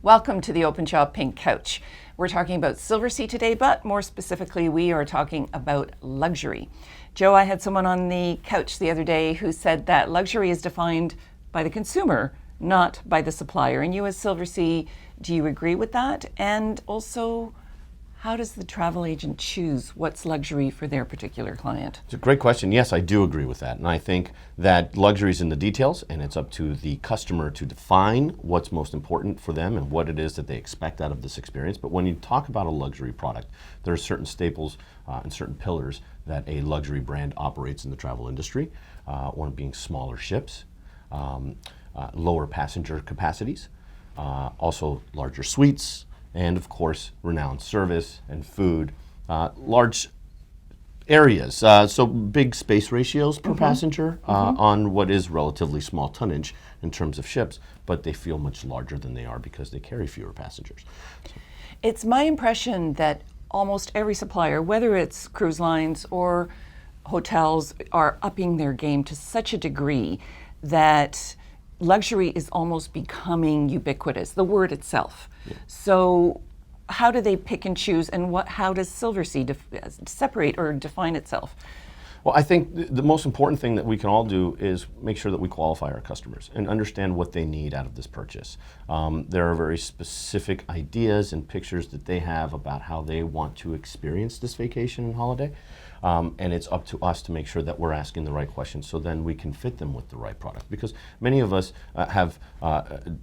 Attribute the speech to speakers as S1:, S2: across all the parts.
S1: Welcome to the Open Jaw Pink Couch. We're talking about Silversea today, but more specifically, we are talking about luxury. Joe, I had someone on the couch the other day who said that luxury is defined by the consumer, not by the supplier. And you as Silversea, do you agree with that? And also, how does the travel agent choose what's luxury for their particular client?
S2: It's a great question. Yes, I do agree with that. And I think that luxury is in the details, and it's up to the customer to define what's most important for them and what it is that they expect out of this experience. But when you talk about a luxury product, there are certain staples and certain pillars that a luxury brand operates in the travel industry, one being smaller ships, lower passenger capacities, also larger suites, and of course, renowned service and food, large areas, so big space ratios per passenger on what is relatively small tonnage in terms of ships, but they feel much larger than they are because they carry fewer passengers.
S1: It's my impression that almost every supplier, whether it's cruise lines or hotels, are upping their game to such a degree that luxury is almost becoming ubiquitous, the word itself. Yeah. So how do they pick and choose, and how does Silversea separate or define itself?
S2: Well, I think the most important thing that we can all do is make sure that we qualify our customers and understand what they need out of this purchase. There are very specific ideas and pictures that they have about how they want to experience this vacation and holiday. And it's up to us to make sure that we're asking the right questions so then we can fit them with the right product. Because many of us have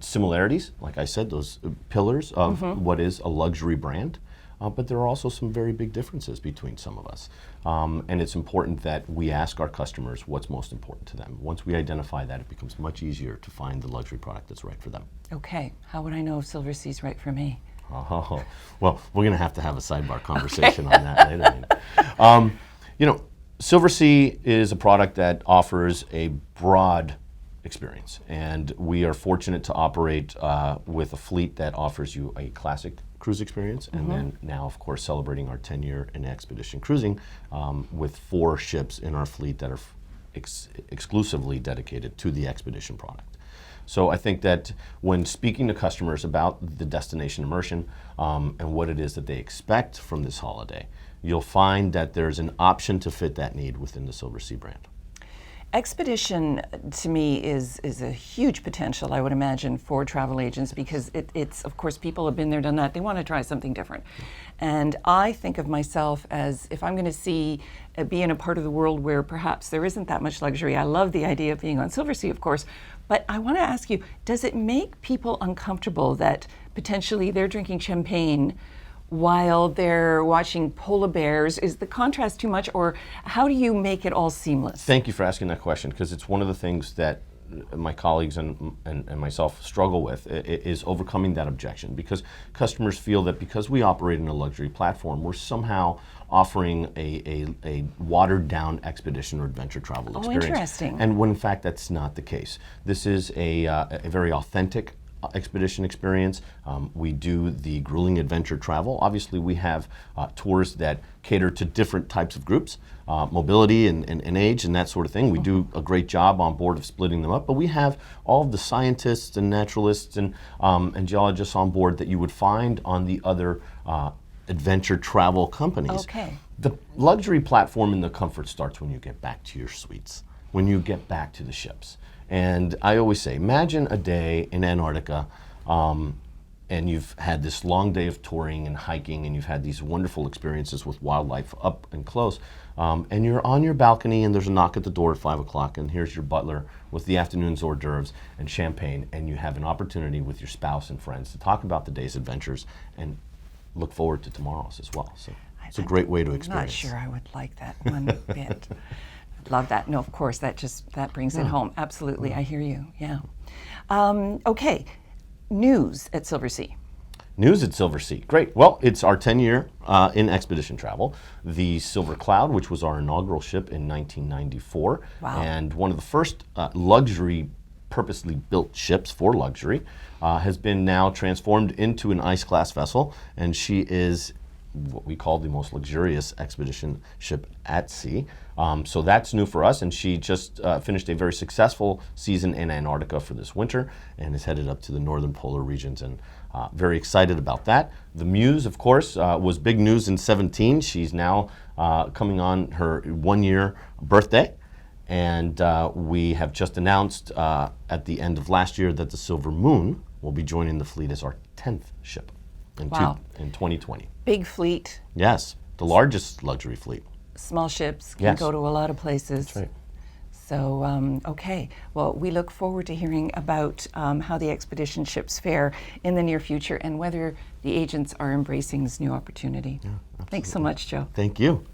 S2: similarities, like I said, those pillars of what is a luxury brand. But there are also some very big differences between some of us. And it's important that we ask our customers what's most important to them. Once we identify that, it becomes much easier to find the luxury product that's right for them.
S1: Okay, how would I know if Silversea's right for me?
S2: Oh, well, we're going to have a sidebar conversation on that later. Silversea is a product that offers a broad experience, and we are fortunate to operate with a fleet that offers you a classic cruise experience, and then now, of course, celebrating our 10-year in expedition cruising with 4 ships in our fleet that are exclusively dedicated to the expedition product. So I think that when speaking to customers about the destination immersion and what it is that they expect from this holiday, you'll find that there's an option to fit that need within the Silversea brand.
S1: Expedition, to me, is a huge potential, I would imagine, for travel agents because it's, of course, people have been there, done that. They want to try something different. And I think of myself as if I'm going to be in a part of the world where perhaps there isn't that much luxury. I love the idea of being on Silversea, of course. But I want to ask you, does it make people uncomfortable that potentially they're drinking champagne while they're watching polar bears? Is the contrast too much, or how do you make it all seamless?
S2: Thank you for asking that question, because it's one of the things that my colleagues and myself struggle with is overcoming that objection, because customers feel that because we operate in a luxury platform, we're somehow offering a watered down expedition or adventure travel experience.
S1: Oh, interesting.
S2: And when in fact that's not the case. This is a very authentic expedition experience. We do the grueling adventure travel. Obviously, we have tours that cater to different types of groups, mobility and age and that sort of thing. We do a great job on board of splitting them up, but we have all of the scientists and naturalists and geologists on board that you would find on the other adventure travel companies.
S1: Okay.
S2: The luxury platform and the comfort starts when you get back to your suites, when you get back to the ships. And I always say, imagine a day in Antarctica and you've had this long day of touring and hiking and you've had these wonderful experiences with wildlife up and close. And you're on your balcony and there's a knock at the door at 5 o'clock and here's your butler with the afternoon's hors d'oeuvres and champagne, and you have an opportunity with your spouse and friends to talk about the day's adventures and look forward to tomorrow's as well. So it's a great way to experience.
S1: I'm not sure I would like that one bit. Love that. No, of course, that brings it home. Absolutely, I hear you. Yeah. Okay, news at Silversea.
S2: News at Silversea. Great. Well, it's our 10-year in expedition travel. The Silver Cloud, which was our inaugural ship in 1994, and one of the first luxury, purposely built ships for luxury, has been now transformed into an ice-class vessel, and she is what we call the most luxurious expedition ship at sea. So that's new for us, and she just finished a very successful season in Antarctica for this winter and is headed up to the northern polar regions, and very excited about that. The Muse, of course, was big news in 17. She's now coming on her 1-year birthday. And we have just announced at the end of last year that the Silver Moon will be joining the fleet as our 10th ship in,
S1: Wow.
S2: in 2020.
S1: Big fleet,
S2: Yes, the largest luxury fleet.
S1: small ships can
S2: Yes.
S1: go to a lot of places.
S2: That's right.
S1: So, okay. Well, we look forward to hearing about how the expedition ships fare in the near future and whether the agents are embracing this new opportunity. Thanks so much, Joe.
S2: Thank you.